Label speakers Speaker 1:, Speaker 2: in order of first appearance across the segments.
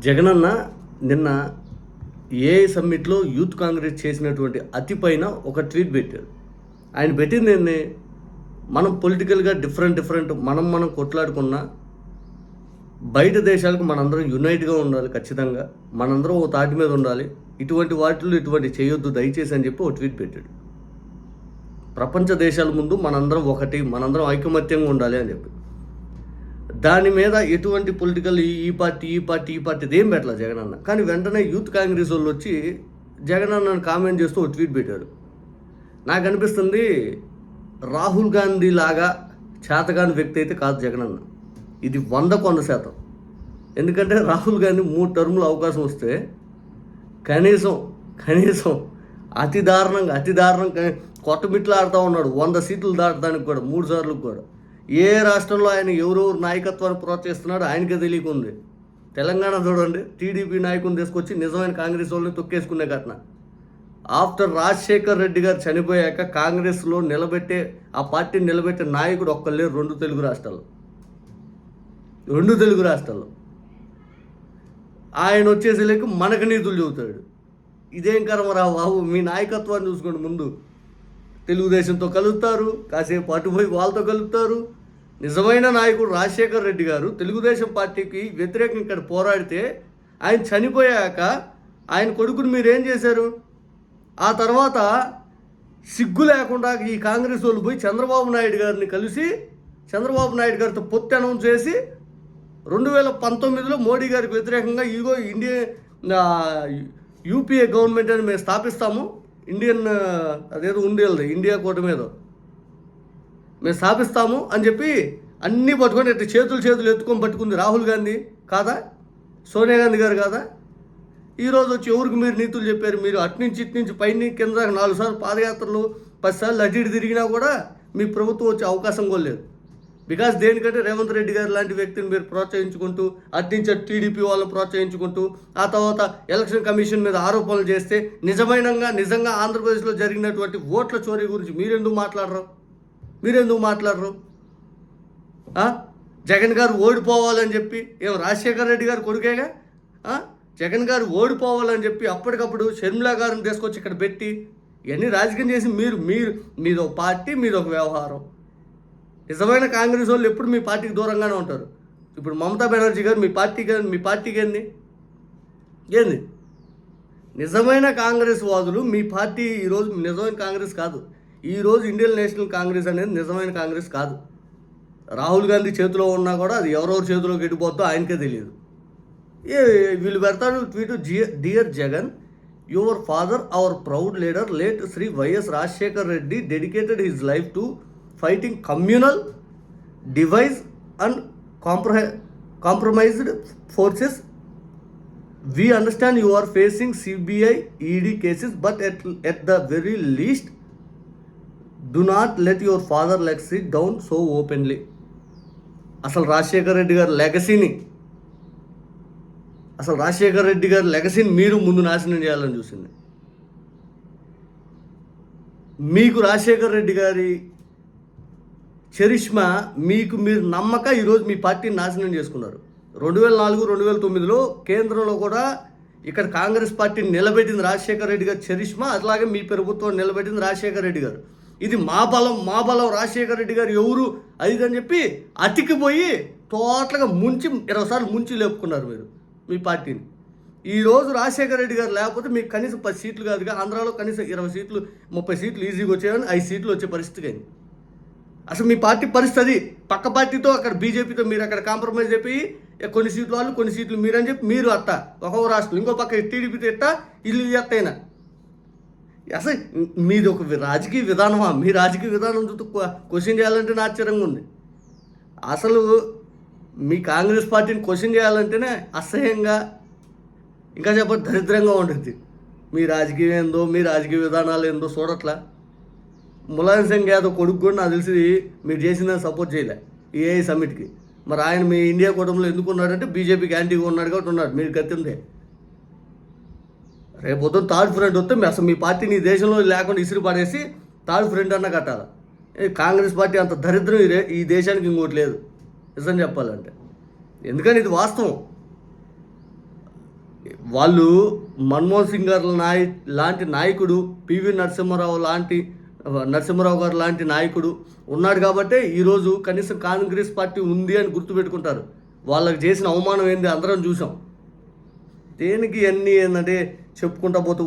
Speaker 1: జగనన్న నిన్న AI సమ్మిట్లో youth Congress చేసినటువంటి అతి పైన ఒక ట్వీట్ పెట్టారు. ఆయన పెట్టింది ఏంది, మనం పొలిటికల్గా డిఫరెంట్ మనం కొట్లాడుకున్నా బయట దేశాలకు మనందరం యునైట్గా ఉండాలి. ఖచ్చితంగా మనందరం ఓ తాటి మీద ఉండాలి. ఇటువంటి వాటిల్లో ఇటువంటి చేయొద్దు దయచేసి అని చెప్పి ఒక ట్వీట్ పెట్టాడు. ప్రపంచ దేశాల ముందు మనందరం ఒకటి, మనందరం ఐకమత్యంగా ఉండాలి అని చెప్పి. దాని మీద ఎటువంటి పొలిటికల్ ఈ పార్టీ ఏం పెట్టలే జగనన్న. కానీ వెంటనే యూత్ కాంగ్రెస్ వాళ్ళు వచ్చి జగనన్నను కామెంట్ చేస్తూ ఒక ట్వీట్ పెట్టాడు. నాకు అనిపిస్తుంది రాహుల్ గాంధీ లాగా చేతగాని వ్యక్తి అయితే కాదు జగనన్న. ఇది 100%. ఎందుకంటే రాహుల్ గాంధీ 3 టర్ములు అవకాశం వస్తే కనీసం అతి దారుణంగా కొట్టమిట్లు ఆడుతూ ఉన్నాడు. 100 సీట్లు దాటడానికి కూడా 3 సార్లు కూడా. ఏ రాష్ట్రంలో ఆయన ఎవరెవరు నాయకత్వాన్ని ప్రోత్సహిస్తున్నాడో ఆయనకే తెలియకుంది. తెలంగాణ చూడండి, టీడీపీ నాయకుని తీసుకొచ్చి నిజమైన కాంగ్రెస్ వాళ్ళని తొక్కేసుకునే ఘటన. ఆఫ్టర్ రాజశేఖర్ రెడ్డి గారు చనిపోయాక కాంగ్రెస్లో ఆ పార్టీని నిలబెట్టే నాయకుడు ఒక్కళ్ళే 2 తెలుగు రాష్ట్రాల్లో. ఆయన వచ్చేసి లేక మనకు నీతులు చెబుతాడు. ఇదేం కర్మరా బాబు, మీ నాయకత్వాన్ని చూసుకోండి. ముందు తెలుగుదేశంతో కలుపుతారు, కాసేపు అటుపోయి వాళ్ళతో కలుపుతారు. నిజమైన నాయకుడు రాజశేఖర్ రెడ్డి గారు తెలుగుదేశం పార్టీకి వ్యతిరేకంగా ఇక్కడ పోరాడితే ఆయన చనిపోయాక ఆయన కొడుకుని మీరేం చేశారు? ఆ తర్వాత సిగ్గు లేకుండా ఈ కాంగ్రెస్ వాళ్ళు పోయి చంద్రబాబు నాయుడు గారిని కలిసి చంద్రబాబు నాయుడు గారితో పొత్తు అనౌన్స్ చేసి 2019లో మోడీ గారికి వ్యతిరేకంగా ఇగో యూపీఏ గవర్నమెంట్ అని మేము స్థాపిస్తాము, అదేదో ఉండేది ఇండియా కూటమి మీద మేము స్థాపిస్తాము అని చెప్పి అన్నీ పట్టుకొని ఇట్లా చేతులు ఎత్తుకొని పట్టుకుంది రాహుల్ గాంధీ కాదా, సోనియా గాంధీ గారు కాదా? ఈరోజు వచ్చి ఎవరికి మీరు నీతులు చెప్పారు? మీరు అట్నుంచి ఇట్నుంచి పైన కింద 4 సార్లు పాదయాత్రలు 10 సార్లు అటు ఇటు తిరిగినా కూడా మీ ప్రభుత్వం వచ్చే అవకాశం కూడా లేదు. బికాస్ దేనికంటే రేవంత్ రెడ్డి గారు లాంటి వ్యక్తిని మీరు ప్రోత్సహించుకుంటూ అట్నుంచి టీడీపీ వాళ్ళని ప్రోత్సహించుకుంటూ ఆ తర్వాత ఎలక్షన్ కమిషన్ మీద ఆరోపణలు చేస్తే నిజంగా ఆంధ్రప్రదేశ్లో జరిగినటువంటి ఓట్ల చోరీ గురించి మీరెందుకు మాట్లాడరు? జగన్ గారు ఓడిపోవాలని చెప్పి రాజశేఖర్ రెడ్డి గారు కొడుకేగా, జగన్ గారు ఓడిపోవాలని చెప్పి అప్పటికప్పుడు షర్మిలా గారిని తీసుకొచ్చి ఇక్కడ పెట్టి ఇవన్నీ రాజకీయం చేసి మీదొక పార్టీ మీదొక వ్యవహారం. నిజమైన కాంగ్రెస్ వాళ్ళు ఎప్పుడు మీ పార్టీకి దూరంగానే ఉంటారు. ఇప్పుడు మమతా బెనర్జీ గారు మీ పార్టీకి ఏంది నిజమైన కాంగ్రెస్ వాదులు? మీ పార్టీ ఈరోజు నిజమైన కాంగ్రెస్ కాదు. ఈరోజు ఇండియన్ నేషనల్ కాంగ్రెస్ అనేది నిజమైన కాంగ్రెస్ కాదు. రాహుల్ గాంధీ చేతిలో ఉన్నా కూడా అది ఎవరెవరి చేతిలోకి ఎడిపోద్దో ఆయనకే తెలియదు. వీళ్ళు పెడతాడు tweet, dear Jagan, your father our proud leader late Shri YS Rajasekhar Reddy dedicated his life to fighting communal, divide and compromised forces. We understand you are facing CBI, ED cases, but at the very least, do not let your father legacy down so openly. అసలు రాజశేఖర్ రెడ్డి గారి లెగసీని మీరు ముందు నాశనం చేయాలని చూసింది. మీకు రాజశేఖర్ రెడ్డి గారి charisma మీరు నమ్మక ఈరోజు మీ పార్టీని నాశనం చేసుకున్నారు. 2004, 2009లో కేంద్రంలో కూడా ఇక్కడ కాంగ్రెస్ పార్టీని నిలబెట్టింది రాజశేఖర్ రెడ్డి గారు చరిష్మా. అట్లాగే మీ ప్రభుత్వం నిలబెట్టింది రాజశేఖర్ రెడ్డి గారు. ఇది మా బలం రాజశేఖర్ రెడ్డి గారు ఎవరు అని చెప్పి అతికిపోయి టోటల్గా 20 సార్లు ముంచి లేపుకున్నారు మీరు మీ పార్టీని. ఈరోజు రాజశేఖర్ రెడ్డి గారు లేకపోతే మీకు కనీసం 10 సీట్లు కాదుగా, ఆంధ్రాలో కనీసం 20 సీట్లు 30 సీట్లు ఈజీగా వచ్చేయని 5 సీట్లు వచ్చే పరిస్థితికి అయింది. అసలు మీ పార్టీ పరిస్థితి పక్క పార్టీతో అక్కడ బీజేపీతో మీరు అక్కడ కాంప్రమైజ్ అయిపోయి కొన్ని సీట్లు వాళ్ళు కొన్ని సీట్లు మీరని చెప్పి మీరు ఒక్కొక్క రాష్ట్రం ఇంకో పక్క టీడీపీతో ఇల్లు ఎత్తైనా. అసలు మీది ఒక రాజకీయ విధానమా? మీ రాజకీయ విధానం చూస్తూ క్వశ్చన్ చేయాలంటేనే ఆశ్చర్యంగా ఉంది. అసలు మీ కాంగ్రెస్ పార్టీని క్వశ్చన్ చేయాలంటేనే అసహ్యంగా, ఇంకా చెప్పండి దరిద్రంగా ఉంటుంది. మీ రాజకీయం ఏందో, మీ రాజకీయ విధానాలు ఏందో చూడట్లా. ములాయం సింగ్ యాదవ్ కొడుకు కూడా నాకు తెలిసి మీరు చేసిందని సపోర్ట్ చేయలే ఈ ఏఐ సమ్మిట్కి. మరి ఆయన మీ ఇండియా కూటమిలో ఎందుకు ఉన్నాడంటే బీజేపీకి యాంటీగా ఉన్నాడు కాబట్టి ఉన్నాడు. మీరు గత్తిందే రేపు పొద్దున్న థర్డ్ ఫ్రంట్ వస్తే అసలు మీ పార్టీని ఈ దేశంలో లేకుండా ఇసిరి పడేసి థర్డ్ ఫ్రంట్ అన్న కట్టాలి. కాంగ్రెస్ పార్టీ అంత దరిద్రం ఈ దేశానికి ఇంకోటి లేదు నిజం చెప్పాలంటే. ఎందుకని ఇది వాస్తవం. వాళ్ళు మన్మోహన్ సింగ్ గారు లాంటి నాయకుడు, పివి నరసింహారావు గారు లాంటి నాయకుడు ఉన్నాడు కాబట్టే ఈరోజు కనీసం కాంగ్రెస్ పార్టీ ఉంది అని గుర్తుపెట్టుకుంటారు. వాళ్ళకి చేసిన అవమానం ఏంది అందరం చూసాం. దేనికి అన్నీ ఏంటంటే చెప్పుకుంటా పోతే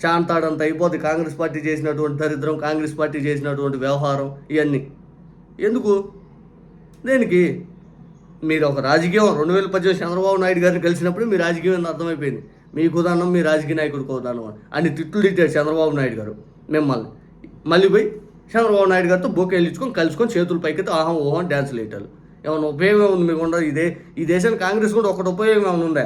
Speaker 1: చాంతాడంత అయిపోతుంది కాంగ్రెస్ పార్టీ చేసినటువంటి దరిద్రం, కాంగ్రెస్ పార్టీ చేసినటువంటి వ్యవహారం, ఇవన్నీ ఎందుకు, దేనికి? మీరు ఒక రాజకీయం 2018 చంద్రబాబు నాయుడు గారిని కలిసినప్పుడు మీ రాజకీయం ఏందో అర్థమైపోయింది. మీకు ఉదాహరణ మీ రాజకీయ నాయకుడికి ఉదాహరణ అని తిట్లు తిట్టాడు చంద్రబాబు నాయుడు గారు మిమ్మల్ని. మళ్ళీ పోయి చంద్రబాబు నాయుడు గారితో బొకేలు ఇచ్చుకొని కలుసుకొని చేతులు పైకి ఆహం ఓహం డ్యాన్సులు వేయటాలు. ఏమైనా ఉపయోగం ఉంది మీకు? ఉండదు. ఈ దేశానికి కాంగ్రెస్ కూడా ఒకటి ఉపయోగం ఏమైనా ఉందా?